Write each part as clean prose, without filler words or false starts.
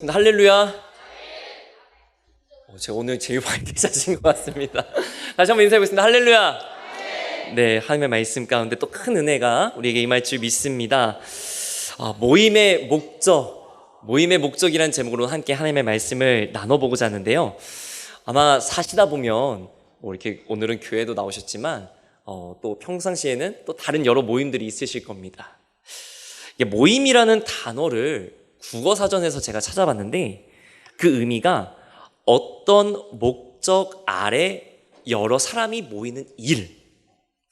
할렐루야. 제가 오늘 제일 밝게 자신 것 같습니다. 다시 한번 인사해보겠습니다. 할렐루야. 네, 하나님의 말씀 가운데 또 큰 은혜가 우리에게 임할 줄 믿습니다. 모임의 목적이라는 제목으로 함께 하나님의 말씀을 나눠보고자 하는데요. 아마 사시다 보면 이렇게 오늘은 교회도 나오셨지만 또 평상시에는 또 다른 여러 모임들이 있으실 겁니다. 모임이라는 단어를 국어사전에서 제가 찾아봤는데 그 의미가 어떤 목적 아래 여러 사람이 모이는 일,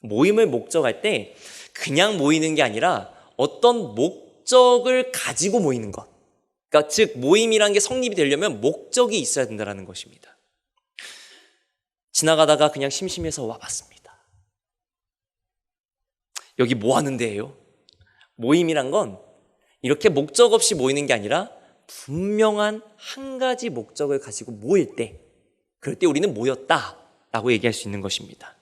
모임을 목적할 때 그냥 모이는 게 아니라 어떤 목적을 가지고 모이는 것, 그러니까 즉 모임이라는 게 성립이 되려면 목적이 있어야 된다는 것입니다. 지나가다가 그냥 심심해서 와봤습니다. 여기 뭐 하는 데예요? 모임이란 건 이렇게 목적 없이 모이는 게 아니라 분명한 한 가지 목적을 가지고 모일 때, 그럴 때 우리는 모였다라고 얘기할 수 있는 것입니다.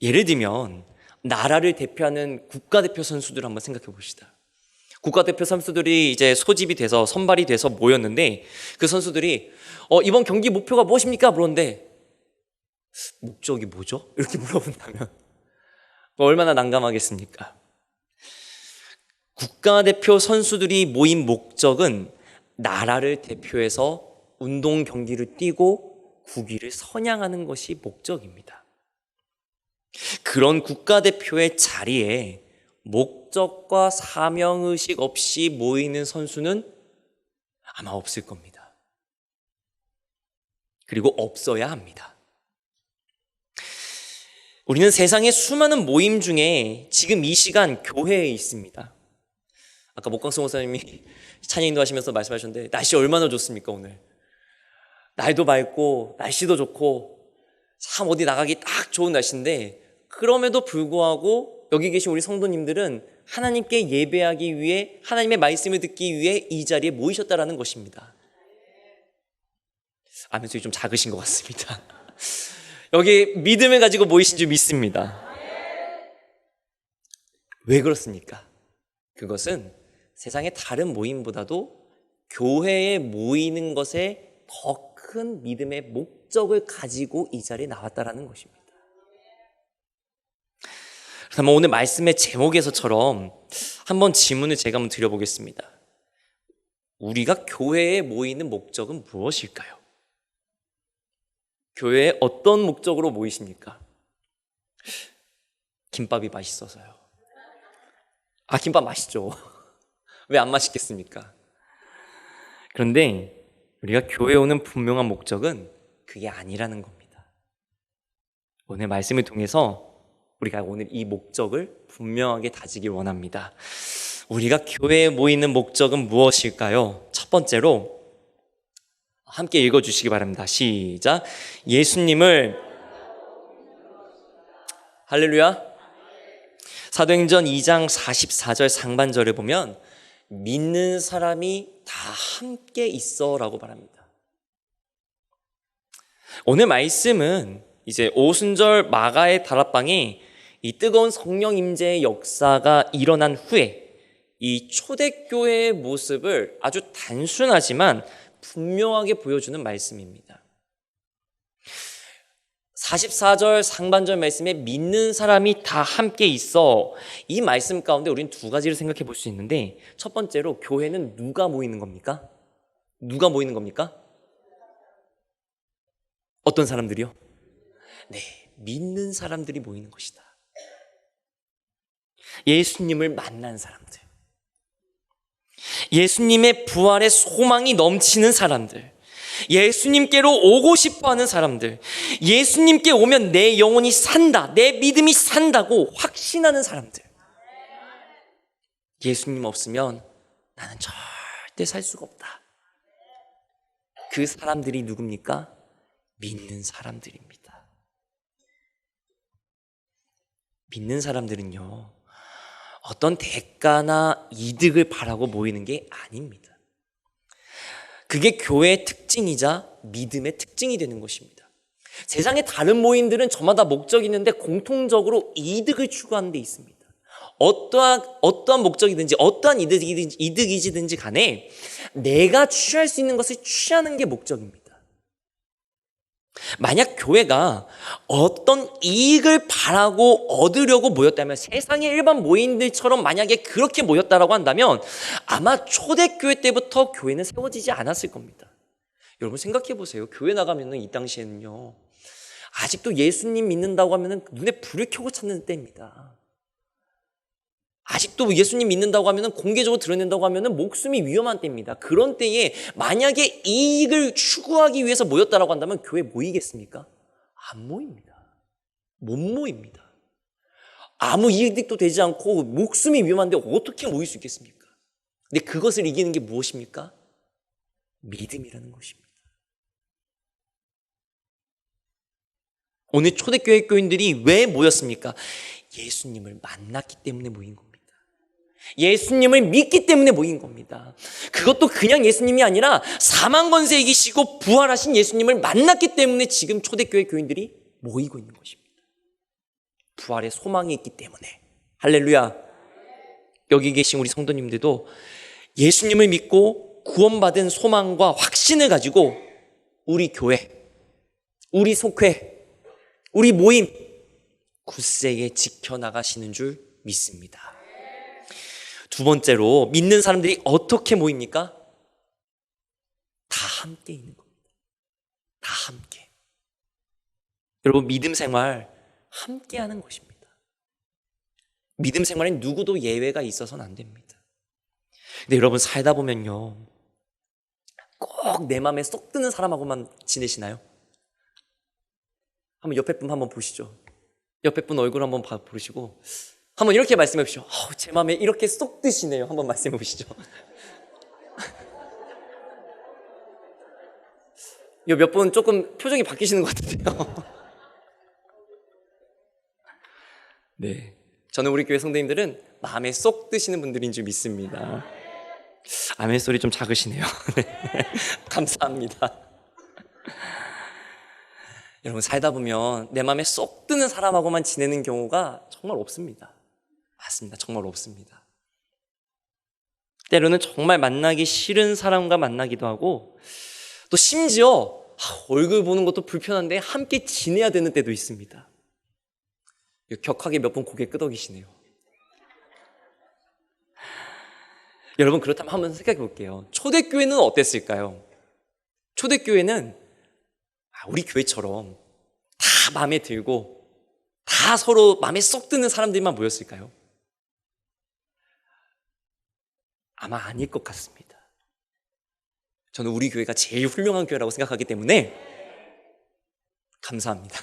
예를 들면 나라를 대표하는 국가대표 선수들 한번 생각해 봅시다. 국가대표 선수들이 이제 소집이 돼서 선발이 돼서 모였는데 그 선수들이 이번 경기 목표가 무엇입니까? 물었는데 목적이 뭐죠? 이렇게 물어본다면 얼마나 난감하겠습니까? 국가대표 선수들이 모인 목적은 나라를 대표해서 운동 경기를 뛰고 국위를 선양하는 것이 목적입니다. 그런 국가대표의 자리에 목적과 사명의식 없이 모이는 선수는 아마 없을 겁니다. 그리고 없어야 합니다. 우리는 세상의 수많은 모임 중에 지금 이 시간 교회에 있습니다. 아까 목광성 목사님이 찬양인도 하시면서 말씀하셨는데 날씨 얼마나 좋습니까 오늘. 날도 맑고 날씨도 좋고 참 어디 나가기 딱 좋은 날씨인데 그럼에도 불구하고 여기 계신 우리 성도님들은 하나님께 예배하기 위해 하나님의 말씀을 듣기 위해 이 자리에 모이셨다라는 것입니다. 아멘소리 좀 작으신 것 같습니다. 여기 믿음을 가지고 모이신 줄 믿습니다. 왜 그렇습니까? 그것은 세상의 다른 모임보다도 교회에 모이는 것에 더 큰 믿음의 목적을 가지고 이 자리에 나왔다라는 것입니다. 그래서 오늘 말씀의 제목에서처럼 한번 질문을 제가 한번 드려보겠습니다. 우리가 교회에 모이는 목적은 무엇일까요? 교회에 어떤 목적으로 모이십니까? 김밥이 맛있어서요. 김밥 맛있죠. 왜 안 맛있겠습니까? 그런데 우리가 교회에 오는 분명한 목적은 그게 아니라는 겁니다. 오늘 말씀을 통해서 우리가 오늘 이 목적을 분명하게 다지길 원합니다. 우리가 교회에 모이는 목적은 무엇일까요? 첫 번째로 함께 읽어주시기 바랍니다. 시작. 예수님을 할렐루야. 사도행전 2장 44절 상반절을 보면 믿는 사람이 다 함께 있어 라고 말합니다. 오늘 말씀은 이제 오순절 마가의 다락방에 이 뜨거운 성령 임재의 역사가 일어난 후에 이 초대교회의 모습을 아주 단순하지만 분명하게 보여주는 말씀입니다. 44절 상반절 말씀에 믿는 사람이 다 함께 있어, 이 말씀 가운데 우리는 두 가지를 생각해 볼 수 있는데, 첫 번째로 교회는 누가 모이는 겁니까? 누가 모이는 겁니까? 어떤 사람들이요? 네, 믿는 사람들이 모이는 것이다. 예수님을 만난 사람들, 예수님의 부활의 소망이 넘치는 사람들, 예수님께로 오고 싶어하는 사람들, 예수님께 오면 내 영혼이 산다, 내 믿음이 산다고 확신하는 사람들. 예수님 없으면 나는 절대 살 수가 없다. 그 사람들이 누굽니까? 믿는 사람들입니다. 믿는 사람들은요, 어떤 대가나 이득을 바라고 모이는 게 아닙니다. 그게 교회의 특징이자 믿음의 특징이 되는 것입니다. 세상의 다른 모임들은 저마다 목적이 있는데 공통적으로 이득을 추구하는 데 있습니다. 어떠한 목적이든지 어떠한 이득이든지 간에 내가 취할 수 있는 것을 취하는 게 목적입니다. 만약 교회가 어떤 이익을 바라고 얻으려고 모였다면, 세상의 일반 모임들처럼 만약에 그렇게 모였다라고 한다면 아마 초대교회 때부터 교회는 세워지지 않았을 겁니다. 여러분 생각해 보세요. 교회 나가면은 이 당시에는요, 아직도 예수님 믿는다고 하면은 눈에 불을 켜고 찾는 때입니다. 아직도 예수님 믿는다고 하면은, 공개적으로 드러낸다고 하면은 목숨이 위험한 때입니다. 그런 때에 만약에 이익을 추구하기 위해서 모였다라고 한다면 교회 모이겠습니까? 안 모입니다. 못 모입니다. 아무 이득도 되지 않고 목숨이 위험한데 어떻게 모일 수 있겠습니까? 근데 그것을 이기는 게 무엇입니까? 믿음이라는 것입니다. 오늘 초대교회 교인들이 왜 모였습니까? 예수님을 만났기 때문에 모인 겁니다. 예수님을 믿기 때문에 모인 겁니다. 그것도 그냥 예수님이 아니라 사망 권세 이기시고 부활하신 예수님을 만났기 때문에 지금 초대교회 교인들이 모이고 있는 것입니다. 부활의 소망이 있기 때문에. 할렐루야. 여기 계신 우리 성도님들도 예수님을 믿고 구원받은 소망과 확신을 가지고 우리 교회, 우리 속회, 우리 모임 굳세게 지켜나가시는 줄 믿습니다. 두 번째로, 믿는 사람들이 어떻게 모입니까? 다 함께 있는 겁니다. 다 함께. 여러분, 믿음 생활 함께 하는 것입니다. 믿음 생활엔 누구도 예외가 있어서는 안 됩니다. 근데 여러분, 살다 보면요, 꼭 내 마음에 쏙 드는 사람하고만 지내시나요? 한번 옆에 분 한번 보시죠. 옆에 분 얼굴 한번 보시고 한번 이렇게 말씀해 보시죠. 제 마음에 이렇게 쏙 드시네요. 한번 말씀해 보시죠. 몇 분 조금 표정이 바뀌시는 것 같은데요. 네, 저는 우리 교회 성도님들은 마음에 쏙 드시는 분들인 줄 믿습니다. 아멘 소리 좀 작으시네요. 네. 감사합니다. 여러분, 살다 보면 내 마음에 쏙 드는 사람하고만 지내는 경우가 정말 없습니다. 맞습니다. 정말 없습니다. 때로는 정말 만나기 싫은 사람과 만나기도 하고, 또 심지어 얼굴 보는 것도 불편한데 함께 지내야 되는 때도 있습니다. 격하게 몇 분 고개 끄덕이시네요. 여러분, 그렇다면 한번 생각해 볼게요. 초대교회는 어땠을까요? 초대교회는 우리 교회처럼 다 마음에 들고 다 서로 마음에 쏙 드는 사람들만 모였을까요? 아마 아닐 것 같습니다. 저는 우리 교회가 제일 훌륭한 교회라고 생각하기 때문에 감사합니다.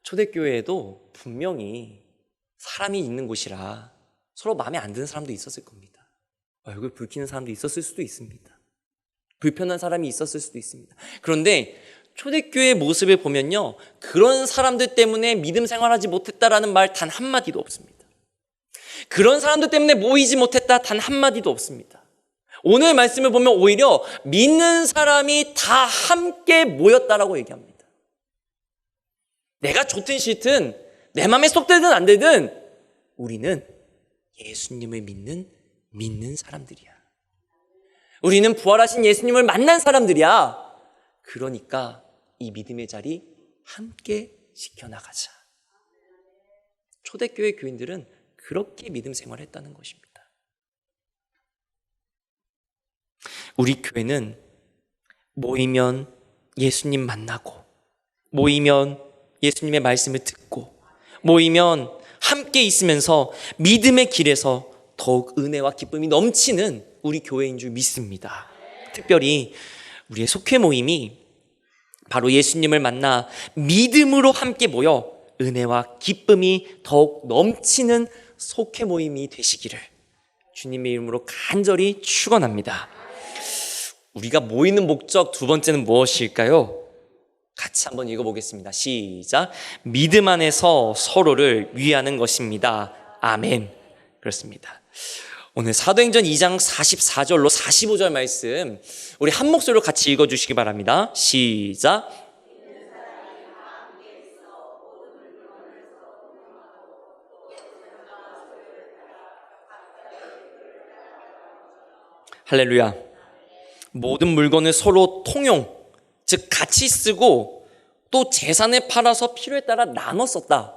초대교회에도 분명히 사람이 있는 곳이라 서로 마음에 안 드는 사람도 있었을 겁니다. 얼굴 붉히는 사람도 있었을 수도 있습니다. 불편한 사람이 있었을 수도 있습니다. 그런데 초대교회의 모습을 보면요, 그런 사람들 때문에 믿음 생활하지 못했다라는 말 단 한마디도 없습니다. 그런 사람들 때문에 모이지 못했다 단 한마디도 없습니다. 오늘 말씀을 보면 오히려 믿는 사람이 다 함께 모였다라고 얘기합니다. 내가 좋든 싫든 내 마음에 쏙 들든 안 들든 우리는 예수님을 믿는 사람들이야. 우리는 부활하신 예수님을 만난 사람들이야. 그러니까 이 믿음의 자리 함께 지켜나가자. 초대교회 교인들은 그렇게 믿음 생활을 했다는 것입니다. 우리 교회는 모이면 예수님 만나고, 모이면 예수님의 말씀을 듣고, 모이면 함께 있으면서 믿음의 길에서 더욱 은혜와 기쁨이 넘치는 우리 교회인 줄 믿습니다. 특별히 우리의 속회 모임이 바로 예수님을 만나 믿음으로 함께 모여 은혜와 기쁨이 더욱 넘치는 속회 모임이 되시기를 주님의 이름으로 간절히 축원합니다. 우리가 모이는 목적 두 번째는 무엇일까요? 같이 한번 읽어보겠습니다. 시작. 믿음 안에서 서로를 위하는 것입니다. 아멘. 그렇습니다. 오늘 사도행전 2장 44절로 45절 말씀 우리 한 목소리로 같이 읽어주시기 바랍니다. 시작. 할렐루야. 모든 물건을 서로 통용, 즉 같이 쓰고 또 재산을 팔아서 필요에 따라 나눠 썼다.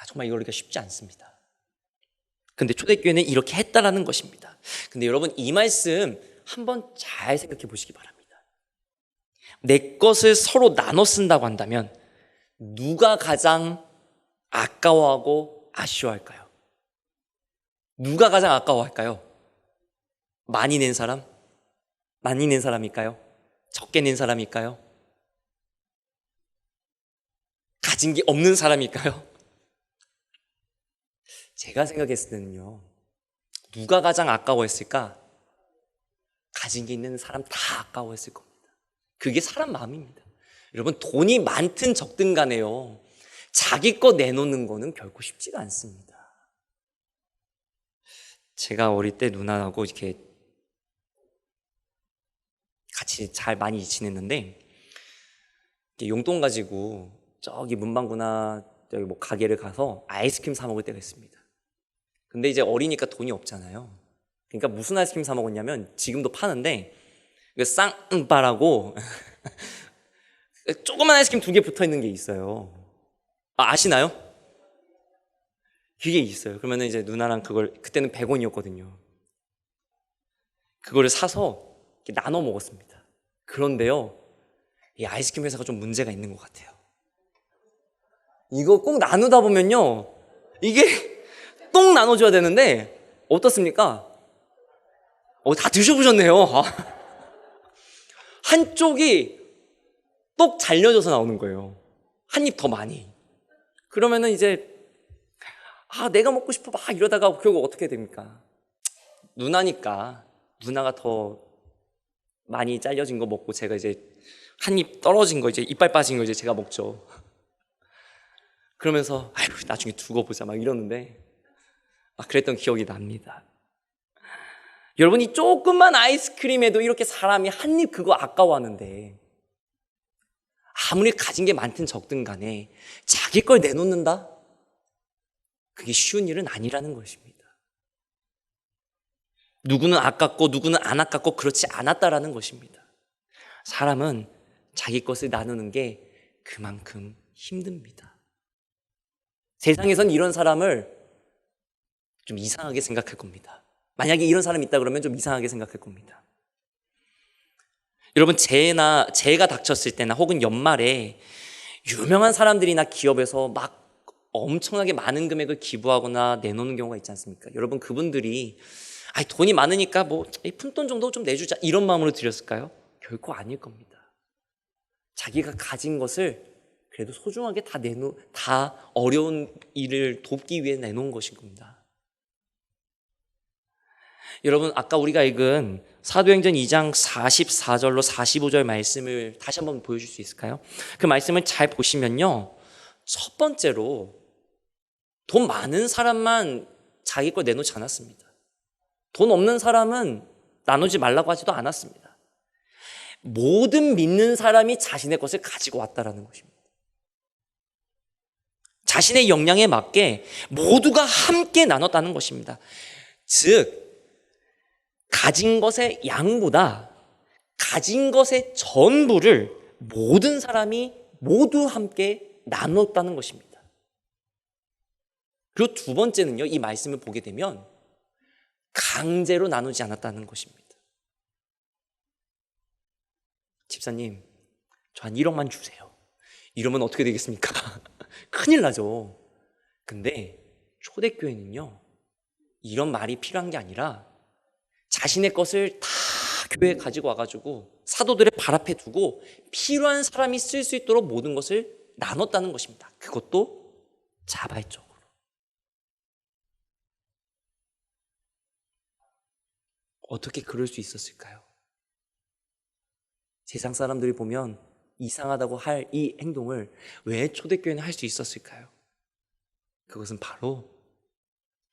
정말 이거가 쉽지 않습니다. 근데 초대교회는 이렇게 했다라는 것입니다. 근데 여러분, 이 말씀 한번 잘 생각해 보시기 바랍니다. 내 것을 서로 나눠 쓴다고 한다면 누가 가장 아까워하고 아쉬워할까요? 누가 가장 아까워할까요? 많이 낸 사람? 많이 낸 사람일까요? 적게 낸 사람일까요? 가진 게 없는 사람일까요? 제가 생각했을 때는요, 누가 가장 아까워했을까? 가진 게 있는 사람 다 아까워했을 겁니다. 그게 사람 마음입니다. 여러분, 돈이 많든 적든 간에요, 자기 거 내놓는 거는 결코 쉽지가 않습니다. 제가 어릴 때 누나하고 이렇게 같이 잘 많이 지냈는데, 용돈 가지고 저기 문방구나 저기 뭐 가게를 가서 아이스크림 사 먹을 때가 있습니다. 근데 이제 어리니까 돈이 없잖아요. 그러니까 무슨 아이스크림 사 먹었냐면, 지금도 파는데 쌍바라고 조그만 아이스크림 2개 붙어 있는 게 있어요. 아시나요? 그게 있어요. 그러면 이제 누나랑 그걸, 그때는 100원이었거든요. 그거를 사서 이렇게 나눠 먹었습니다. 그런데요, 이 아이스크림 회사가 좀 문제가 있는 것 같아요. 이거 꼭 나누다 보면요, 이게 똥 나눠줘야 되는데 어떻습니까? 다 드셔보셨네요. 한쪽이 똑 잘려져서 나오는 거예요. 한 입 더 많이. 그러면은 이제 내가 먹고 싶어 막 이러다가 결국 어떻게 됩니까? 누나니까 누나가 더 많이 잘려진 거 먹고, 제가 이제 한 입 떨어진 거, 이제 이빨 빠진 거 이제 제가 먹죠. 그러면서 아이고 나중에 두고 보자 막 이러는데 그랬던 기억이 납니다. 여러분, 이 조그만 아이스크림에도 이렇게 사람이 한 입 그거 아까워하는데, 아무리 가진 게 많든 적든 간에 자기 걸 내놓는다? 그게 쉬운 일은 아니라는 것입니다. 누구는 아깝고 누구는 안 아깝고 그렇지 않았다라는 것입니다. 사람은 자기 것을 나누는 게 그만큼 힘듭니다. 세상에선 이런 사람을 좀 이상하게 생각할 겁니다. 만약에 이런 사람이 있다 그러면 좀 이상하게 생각할 겁니다. 여러분, 재해가 닥쳤을 때나 혹은 연말에 유명한 사람들이나 기업에서 막 엄청나게 많은 금액을 기부하거나 내놓는 경우가 있지 않습니까? 여러분, 그분들이 돈이 많으니까 뭐 푼돈 정도 좀 내주자 이런 마음으로 드렸을까요? 결코 아닐 겁니다. 자기가 가진 것을 그래도 소중하게 다 어려운 일을 돕기 위해 내놓은 것인 겁니다. 여러분, 아까 우리가 읽은 사도행전 2장 44절로 45절 말씀을 다시 한번 보여줄 수 있을까요? 그 말씀을 잘 보시면요, 첫 번째로 돈 많은 사람만 자기 걸 내놓지 않았습니다. 돈 없는 사람은 나누지 말라고 하지도 않았습니다. 모든 믿는 사람이 자신의 것을 가지고 왔다라는 것입니다. 자신의 역량에 맞게 모두가 함께 나눴다는 것입니다. 즉, 가진 것의 양보다 가진 것의 전부를 모든 사람이 모두 함께 나눴다는 것입니다. 그리고 두 번째는요, 이 말씀을 보게 되면 강제로 나누지 않았다는 것입니다. 집사님, 저 한 1억만 주세요. 이러면 어떻게 되겠습니까? 큰일 나죠. 근데 초대교회는요, 이런 말이 필요한 게 아니라 자신의 것을 다 교회에 가지고 와가지고 사도들의 발 앞에 두고 필요한 사람이 쓸 수 있도록 모든 것을 나눴다는 것입니다. 그것도 자발적으로. 어떻게 그럴 수 있었을까요? 세상 사람들이 보면 이상하다고 할 이 행동을 왜 초대교회는 할 수 있었을까요? 그것은 바로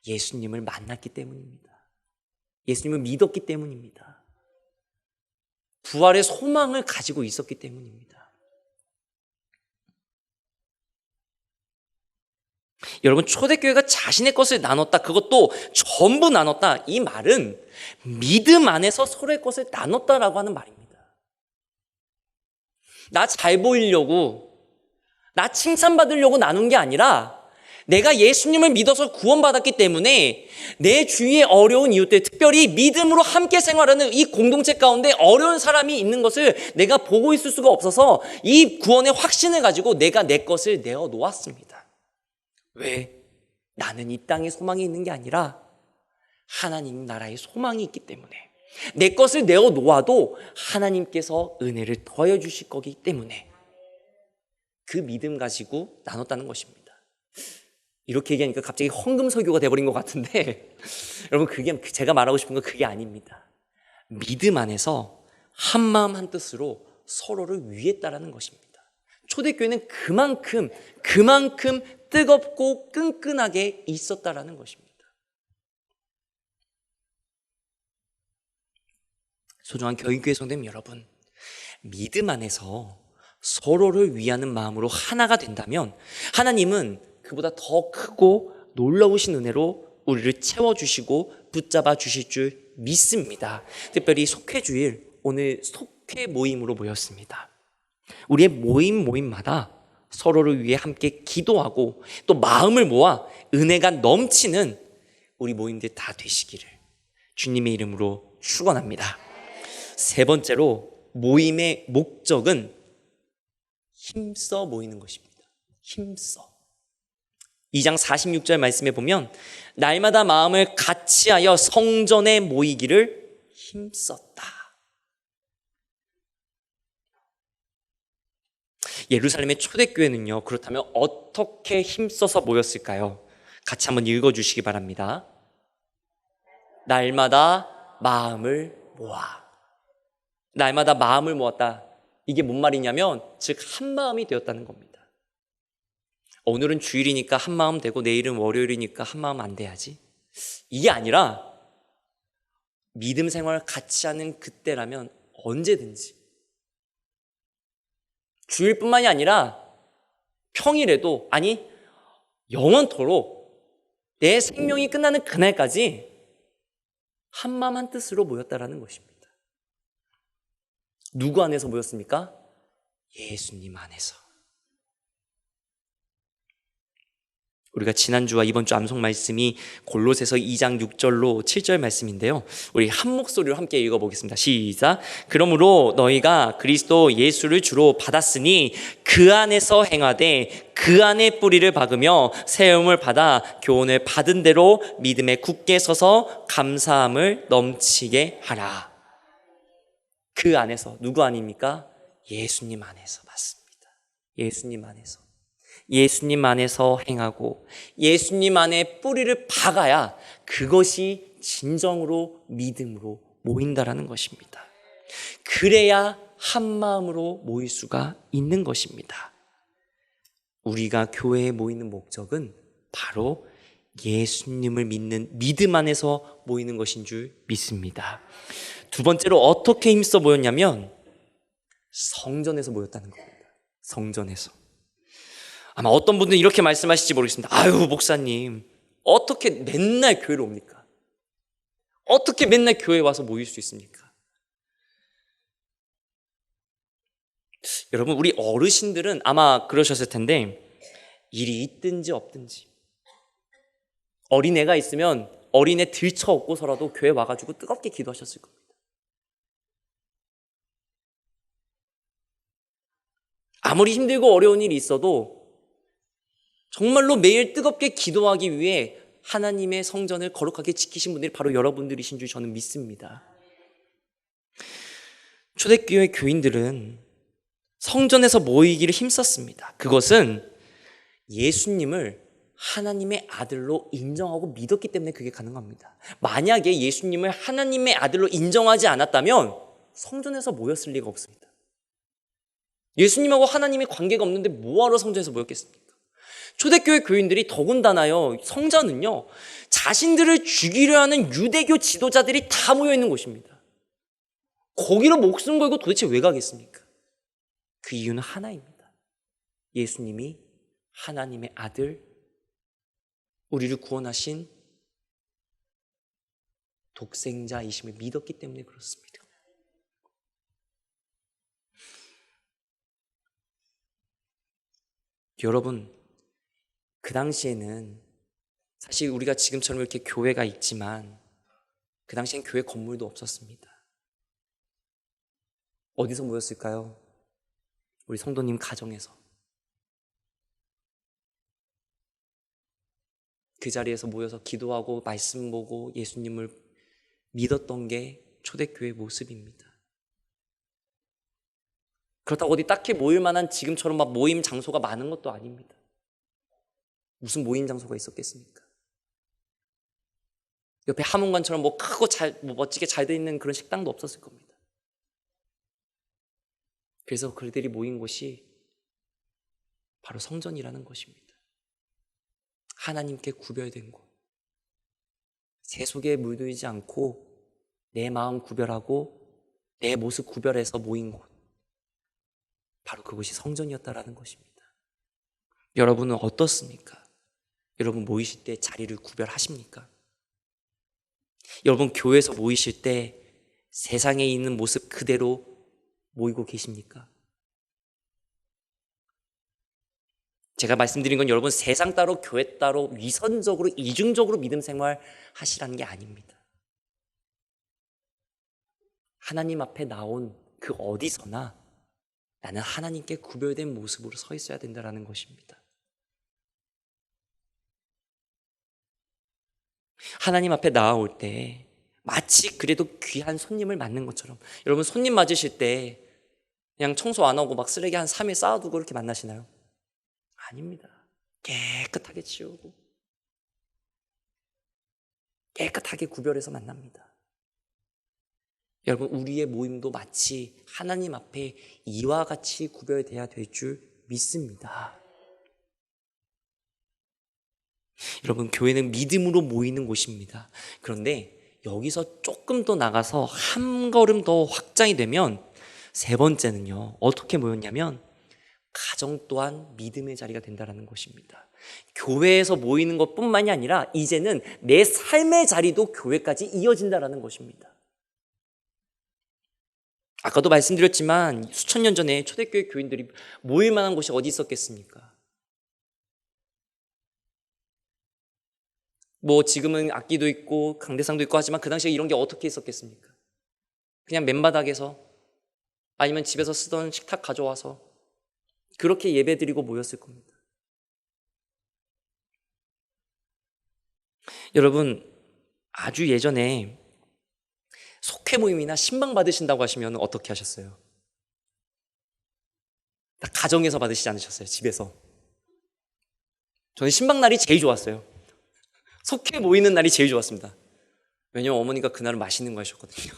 예수님을 만났기 때문입니다. 예수님을 믿었기 때문입니다. 부활의 소망을 가지고 있었기 때문입니다. 여러분, 초대교회가 자신의 것을 나눴다, 그것도 전부 나눴다, 이 말은 믿음 안에서 서로의 것을 나눴다라고 하는 말입니다. 나 잘 보이려고, 나 칭찬받으려고 나눈 게 아니라 내가 예수님을 믿어서 구원받았기 때문에 내 주위에 어려운 이웃들, 특별히 믿음으로 함께 생활하는 이 공동체 가운데 어려운 사람이 있는 것을 내가 보고 있을 수가 없어서 이 구원의 확신을 가지고 내가 내 것을 내어 놓았습니다. 왜? 나는 이 땅에 소망이 있는 게 아니라 하나님 나라에 소망이 있기 때문에, 내 것을 내어 놓아도 하나님께서 은혜를 더해 주실 거기 때문에 그 믿음 가지고 나눴다는 것입니다. 이렇게 얘기하니까 갑자기 헌금설교가 돼버린 것 같은데 여러분, 그게 제가 말하고 싶은 건 그게 아닙니다. 믿음 안에서 한마음 한뜻으로 서로를 위했다라는 것입니다. 초대교회는 그만큼 뜨겁고 끈끈하게 있었다라는 것입니다. 소중한 교인교회 성도님 여러분, 믿음 안에서 서로를 위하는 마음으로 하나가 된다면 하나님은 그보다 더 크고 놀라우신 은혜로 우리를 채워주시고 붙잡아 주실 줄 믿습니다. 특별히 속회주일, 오늘 속회 모임으로 모였습니다. 우리의 모임마다 서로를 위해 함께 기도하고 또 마음을 모아 은혜가 넘치는 우리 모임들 다 되시기를 주님의 이름으로 축원합니다. 세 번째로, 모임의 목적은 힘써 모이는 것입니다. 힘써. 2장 46절 말씀에 보면 날마다 마음을 같이하여 성전에 모이기를 힘썼다. 예루살렘의 초대교회는요, 그렇다면 어떻게 힘써서 모였을까요? 같이 한번 읽어주시기 바랍니다. 날마다 마음을 모아. 날마다 마음을 모았다. 이게 뭔 말이냐면 즉 한마음이 되었다는 겁니다. 오늘은 주일이니까 한마음 되고 내일은 월요일이니까 한마음 안 돼야지, 이게 아니라 믿음 생활을 같이 하는 그때라면 언제든지, 주일뿐만이 아니라 평일에도, 아니 영원토록 내 생명이 끝나는 그날까지 한마음 한뜻으로 모였다라는 것입니다. 누구 안에서 모였습니까? 예수님 안에서. 우리가 지난주와 이번 주 암송 말씀이 골로새서 2장 6절로 7절 말씀인데요, 우리 한 목소리로 함께 읽어보겠습니다. 시작. 그러므로 너희가 그리스도 예수를 주로 받았으니 그 안에서 행하되 그 안에 뿌리를 박으며 세움을 받아 교훈을 받은 대로 믿음에 굳게 서서 감사함을 넘치게 하라. 그 안에서, 누구 아닙니까? 예수님 안에서. 맞습니다. 예수님 안에서. 예수님 안에서 행하고 예수님 안에 뿌리를 박아야 그것이 진정으로 믿음으로 모인다라는 것입니다. 그래야 한 마음으로 모일 수가 있는 것입니다. 우리가 교회에 모이는 목적은 바로 예수님을 믿는 믿음 안에서 모이는 것인 줄 믿습니다. 두 번째로 어떻게 힘써 모였냐면 성전에서 모였다는 겁니다. 성전에서. 아마 어떤 분들은 이렇게 말씀하실지 모르겠습니다. 아유, 목사님, 어떻게 맨날 교회로 옵니까? 어떻게 맨날 교회에 와서 모일 수 있습니까? 여러분, 우리 어르신들은 아마 그러셨을 텐데, 일이 있든지 없든지 어린애가 있으면 어린애 들쳐업고서라도 교회 와가지고 뜨겁게 기도하셨을 겁니다. 아무리 힘들고 어려운 일이 있어도 정말로 매일 뜨겁게 기도하기 위해 하나님의 성전을 거룩하게 지키신 분들이 바로 여러분들이신 줄 저는 믿습니다. 초대교회 교인들은 성전에서 모이기를 힘썼습니다. 그것은 예수님을 하나님의 아들로 인정하고 믿었기 때문에 그게 가능합니다. 만약에 예수님을 하나님의 아들로 인정하지 않았다면 성전에서 모였을 리가 없습니다. 예수님하고 하나님의 관계가 없는데 뭐하러 성전에서 모였겠습니까? 초대교회 교인들이 더군다나요, 성전은요, 자신들을 죽이려 하는 유대교 지도자들이 다 모여있는 곳입니다. 거기로 목숨 걸고 도대체 왜 가겠습니까? 그 이유는 하나입니다. 예수님이 하나님의 아들, 우리를 구원하신 독생자이심을 믿었기 때문에 그렇습니다. 여러분, 그 당시에는 사실 우리가 지금처럼 이렇게 교회가 있지만 그 당시엔 교회 건물도 없었습니다. 어디서 모였을까요? 우리 성도님 가정에서. 그 자리에서 모여서 기도하고 말씀 보고 예수님을 믿었던 게 초대교회 모습입니다. 그렇다고 어디 딱히 모일 만한 지금처럼 막 모임 장소가 많은 것도 아닙니다. 무슨 모임 장소가 있었겠습니까? 옆에 하문관처럼 뭐 크고 멋지게 잘 돼 있는 그런 식당도 없었을 겁니다. 그래서 그들이 모인 곳이 바로 성전이라는 것입니다. 하나님께 구별된 곳. 세속에 물들지 않고 내 마음 구별하고 내 모습 구별해서 모인 곳. 바로 그것이 성전이었다라는 것입니다. 여러분은 어떻습니까? 여러분 모이실 때 자리를 구별하십니까? 여러분 교회에서 모이실 때 세상에 있는 모습 그대로 모이고 계십니까? 제가 말씀드린 건 여러분 세상 따로 교회 따로 위선적으로 이중적으로 믿음 생활 하시라는 게 아닙니다. 하나님 앞에 나온 그 어디서나 나는 하나님께 구별된 모습으로 서 있어야 된다는 것입니다. 하나님 앞에 나아올 때 마치 그래도 귀한 손님을 맞는 것처럼, 여러분 손님 맞으실 때 그냥 청소 안 하고 막 쓰레기 한 3일 쌓아두고 그렇게 만나시나요? 아닙니다. 깨끗하게 치우고 깨끗하게 구별해서 만납니다. 여러분 우리의 모임도 마치 하나님 앞에 이와 같이 구별돼야 될 줄 믿습니다. 여러분 교회는 믿음으로 모이는 곳입니다. 그런데 여기서 조금 더 나가서 한 걸음 더 확장이 되면 세 번째는요, 어떻게 모였냐면 가정 또한 믿음의 자리가 된다는 것입니다. 교회에서 모이는 것뿐만이 아니라 이제는 내 삶의 자리도 교회까지 이어진다는 것입니다. 아까도 말씀드렸지만 수천 년 전에 초대교회 교인들이 모일 만한 곳이 어디 있었겠습니까? 뭐 지금은 악기도 있고 강대상도 있고 하지만 그 당시에 이런 게 어떻게 있었겠습니까? 그냥 맨바닥에서 아니면 집에서 쓰던 식탁 가져와서 그렇게 예배드리고 모였을 겁니다. 여러분 아주 예전에 속회 모임이나 신방 받으신다고 하시면 어떻게 하셨어요? 다 가정에서 받으시지 않으셨어요? 집에서. 저는 신방 날이 제일 좋았어요. 속회 모이는 날이 제일 좋았습니다. 왜냐면 어머니가 그날은 맛있는 거 하셨거든요.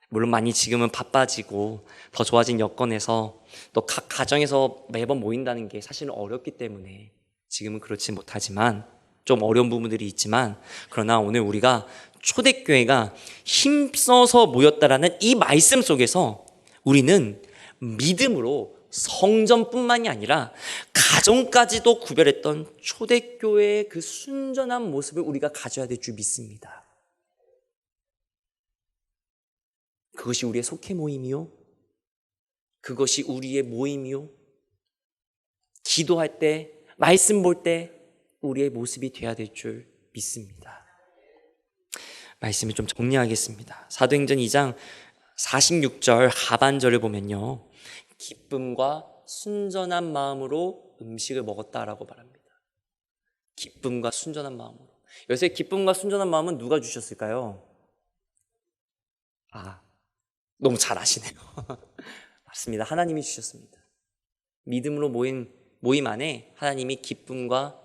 물론 많이 지금은 바빠지고 더 좋아진 여건에서 또 각 가정에서 매번 모인다는 게 사실은 어렵기 때문에 지금은 그렇지 못하지만 좀 어려운 부분들이 있지만, 그러나 오늘 우리가 초대교회가 힘써서 모였다라는 이 말씀 속에서 우리는 믿음으로 성전뿐만이 아니라 가정까지도 구별했던 초대교회의 그 순전한 모습을 우리가 가져야 될 줄 믿습니다. 그것이 우리의 속회 모임이요, 그것이 우리의 모임이요, 기도할 때 말씀 볼 때 우리의 모습이 되어야 될 줄 믿습니다. 말씀을 좀 정리하겠습니다. 사도행전 2장 46절 하반절을 보면요, 기쁨과 순전한 마음으로 음식을 먹었다라고 말합니다. 기쁨과 순전한 마음으로. 요새 기쁨과 순전한 마음은 누가 주셨을까요? 너무 잘 아시네요. 맞습니다. 하나님이 주셨습니다. 믿음으로 모임 안에 하나님이 기쁨과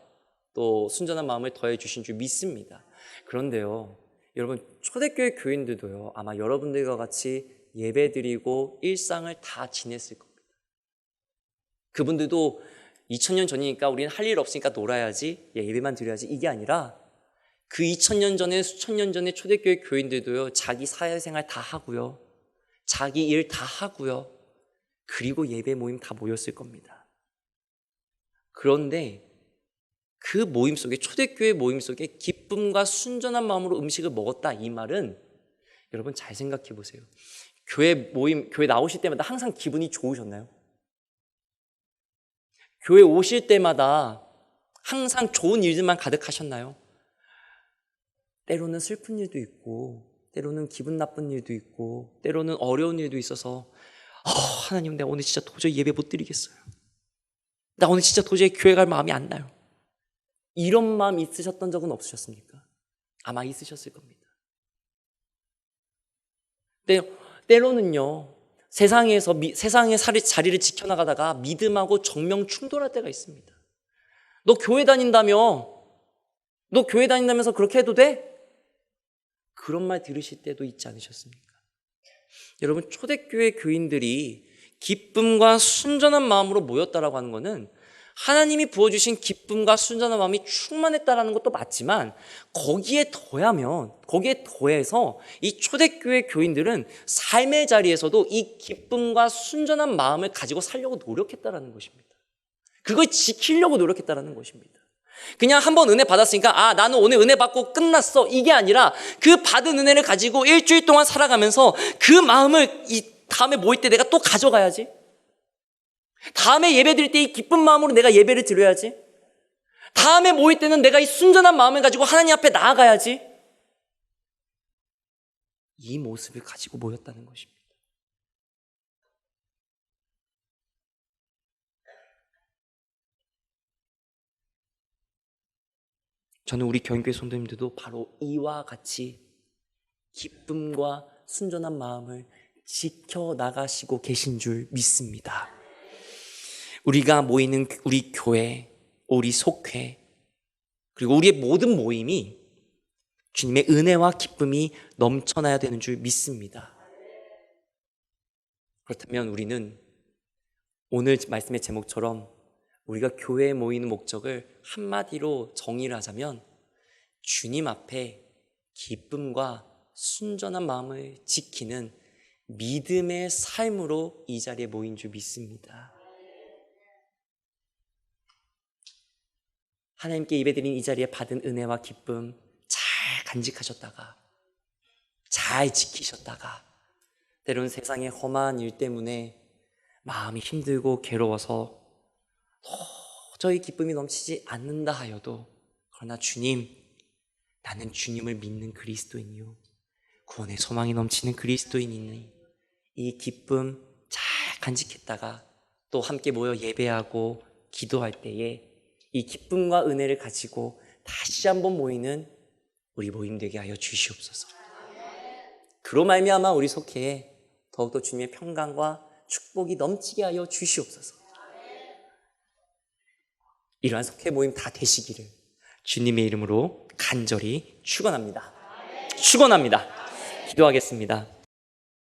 또 순전한 마음을 더해 주신 줄 믿습니다. 그런데요, 여러분 초대교회 교인들도요, 아마 여러분들과 같이 예배드리고 일상을 다 지냈을 겁니다. 그분들도 2000년 전이니까 우리는 할 일 없으니까 놀아야지, 예배만 드려야지, 이게 아니라 그 2000년 전에 수천 년 전에 초대교회 교인들도요, 자기 사회생활 다 하고요, 자기 일 다 하고요, 그리고 예배 모임 다 모였을 겁니다. 그런데 그 모임 속에, 초대교회 모임 속에 기쁨과 순전한 마음으로 음식을 먹었다, 이 말은 여러분 잘 생각해 보세요. 교회 모임, 교회 나오실 때마다 항상 기분이 좋으셨나요? 교회 오실 때마다 항상 좋은 일들만 가득하셨나요? 때로는 슬픈 일도 있고, 때로는 기분 나쁜 일도 있고, 때로는 어려운 일도 있어서 하나님, 내가 오늘 진짜 도저히 예배 못 드리겠어요. 나 오늘 진짜 도저히 교회 갈 마음이 안 나요. 이런 마음 있으셨던 적은 없으셨습니까? 아마 있으셨을 겁니다. 때로는요, 세상의 자리를 지켜나가다가 믿음하고 정명 충돌할 때가 있습니다. 너 교회 다닌다면서 그렇게 해도 돼? 그런 말 들으실 때도 있지 않으셨습니까? 여러분, 초대교회 교인들이 기쁨과 순전한 마음으로 모였다라고 하는 것은 하나님이 부어주신 기쁨과 순전한 마음이 충만했다라는 것도 맞지만, 거기에 더해서 이 초대교회 교인들은 삶의 자리에서도 이 기쁨과 순전한 마음을 가지고 살려고 노력했다라는 것입니다. 그걸 지키려고 노력했다라는 것입니다. 그냥 한번 은혜 받았으니까 나는 오늘 은혜 받고 끝났어, 이게 아니라 그 받은 은혜를 가지고 일주일 동안 살아가면서 그 마음을 이 다음에 모일 때 내가 또 가져가야지. 다음에 예배 드릴 때 이 기쁜 마음으로 내가 예배를 드려야지. 다음에 모일 때는 내가 이 순전한 마음을 가지고 하나님 앞에 나아가야지. 이 모습을 가지고 모였다는 것입니다. 저는 우리 교인교회 성도님들도 바로 이와 같이 기쁨과 순전한 마음을 지켜나가시고 계신 줄 믿습니다. 우리가 모이는 우리 교회, 우리 속회, 그리고 우리의 모든 모임이 주님의 은혜와 기쁨이 넘쳐나야 되는 줄 믿습니다. 그렇다면 우리는 오늘 말씀의 제목처럼 우리가 교회에 모이는 목적을 한마디로 정의를 하자면, 주님 앞에 기쁨과 순전한 마음을 지키는 믿음의 삶으로 이 자리에 모인 줄 믿습니다. 하나님께 예배드린 이 자리에 받은 은혜와 기쁨 잘 간직하셨다가, 잘 지키셨다가, 때로는 세상의 험한 일 때문에 마음이 힘들고 괴로워서 도저히 기쁨이 넘치지 않는다 하여도, 그러나 주님, 나는 주님을 믿는 그리스도인이요, 구원의 소망이 넘치는 그리스도인이니 이 기쁨 잘 간직했다가 또 함께 모여 예배하고 기도할 때에 이 기쁨과 은혜를 가지고 다시 한번 모이는 우리 모임 되게 하여 주시옵소서. 그로 말미암아 우리 속회에 더욱더 주님의 평강과 축복이 넘치게 하여 주시옵소서. 이러한 속회 모임 다 되시기를 주님의 이름으로 간절히 축원합니다. 기도하겠습니다.